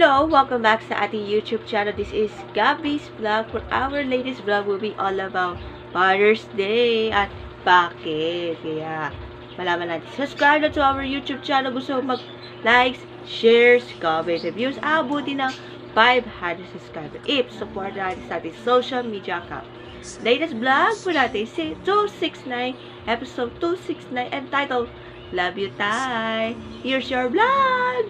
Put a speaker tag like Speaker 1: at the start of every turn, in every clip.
Speaker 1: Hello! Welcome back sa ating YouTube channel. This is Gabby's Vlog. For our latest vlog will be all about Father's Day at bakit. Kaya, malaman natin. Subscribe na to our YouTube channel. Gusto mag-likes, shares, comments, reviews. Abuti ng 500 subscribers. If support natin sa ating social media account. Latest vlog po natin si 269, episode 269, entitled Love You, Tay. Here's your vlog!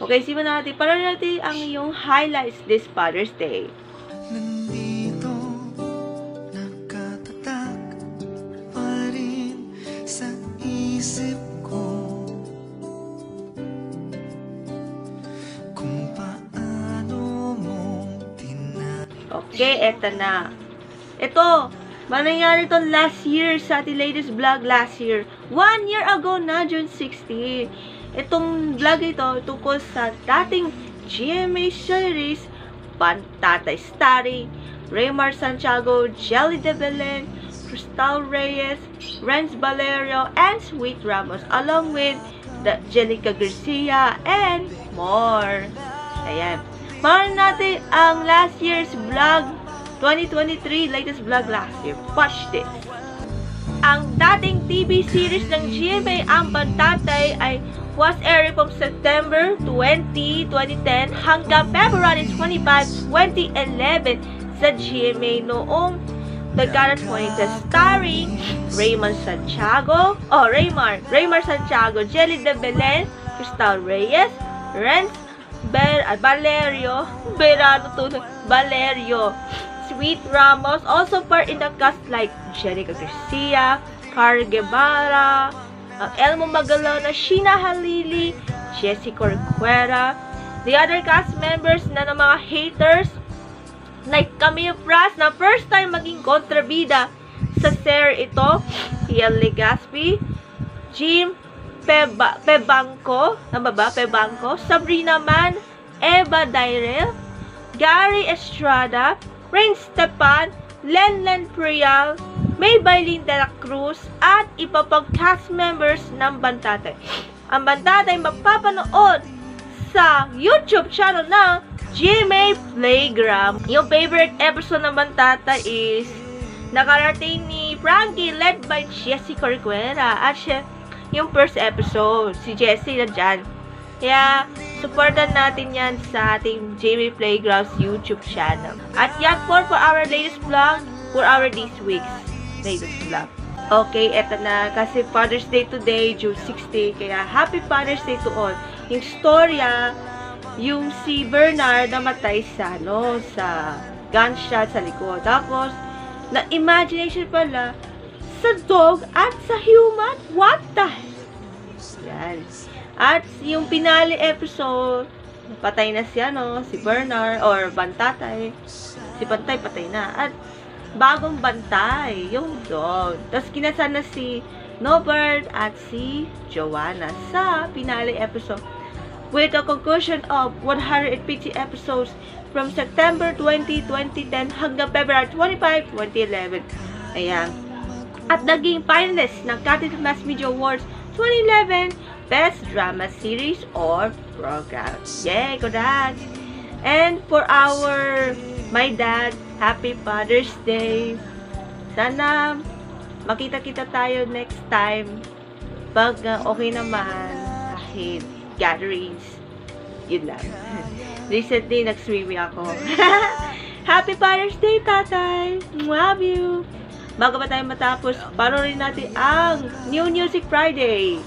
Speaker 1: Okay, simulan natin. Paralan natin ang iyong highlights this Father's Day.
Speaker 2: Nandito, nakatatak pa rin sa isip ko kung paano mo
Speaker 1: Okay, eto na. Ito, mangyayari ito last year sa ating latest vlog last year. 1 year ago na, June 16. Itong vlog ito tungkol sa dating GMA series Pantatay starring Raymar Santiago, Jelly de Belen, Crystal Reyes, Renz Valerio, and Sweet Ramos, along with the Jelica Garcia and more. Ayan. Maroon natin ang last year's vlog 2023, latest vlog last year. Watch this. Ang dating TV series ng GMA Ang Pantatay ay was aired from September 20, 2010 hanggang February 25, 2011 sa GMA noong Tagalog 2010, starring Raymar Santiago, Jelly de Belen, Crystal Reyes, Renz Valerio, Sweet Ramos, also part in the cast like Jelica Garcia, Car Guevara, Elmo Magalona, Sheena Halili, Jessica Requera, the other cast members na ng mga haters, like Camille Pras na first time maging kontrabida sa series ito, Ian Legaspi, Jim Pebanco, Sabrina Man, Eva Dairel, Gary Estrada, Rain Stepan, Lenlen Prial, Maybelline de la Cruz, at iba pang cast members ng Bantatay. Ang Bantatay mapapanood sa YouTube channel ng GMA Playground. Yung favorite episode ng Bantatay is nakarating ni Frankie, led by Jessica Requera. At siya, yung first episode, si Jessie na dyan. Kaya, supportan natin yan sa ating GMA Playground's YouTube channel. At yan for our latest vlog for our this week's latest vlog. Okay, eto na. Kasi Father's Day today, June 16. Kaya, Happy Father's Day to all. Yung storya, yung si Bernard namatay sa, sa gunshot sa likod. Tapos, na imagination pala sa dog at sa human. What the hell? Yan. At yung finale episode, patay na si si Bernard or Bantatay. Si Bantay patay na. At bagong Bantay, yung dog. Tapos kinasal na si Norbert at si Joanna sa finale episode. With a conclusion of 150 episodes from September 20, 2010 hanggang February 25, 2011. Ayan. At naging finalist ng Catholic Mass Media Awards 2011 Best Drama Series or Program. Yay! Congrats! And for my dad, Happy Father's Day. Sana makita-kita tayo next time pag okay naman kahit gatherings. Yun lang. Recently, nag-swimming ako. Happy Father's Day, tatay! Love you! Bago pa tayo matapos, panoorin natin ang New Music Friday.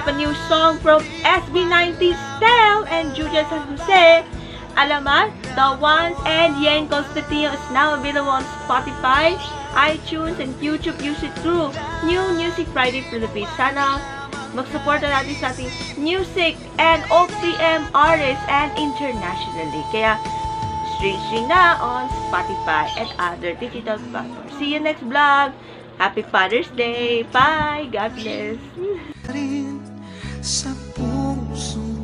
Speaker 1: have a new song from SB90 Stel and Julia San Jose. Alamat, The Ones, and Yen Constantino is now available on Spotify, iTunes, and YouTube Music through New Music Friday Philippines. Sana mag-supporta natin sa ating music and OPM artists and internationally. Kaya, streaming na on Spotify and other digital platforms. See you next vlog. Happy Father's Day. Bye. God bless.
Speaker 2: rin sa puso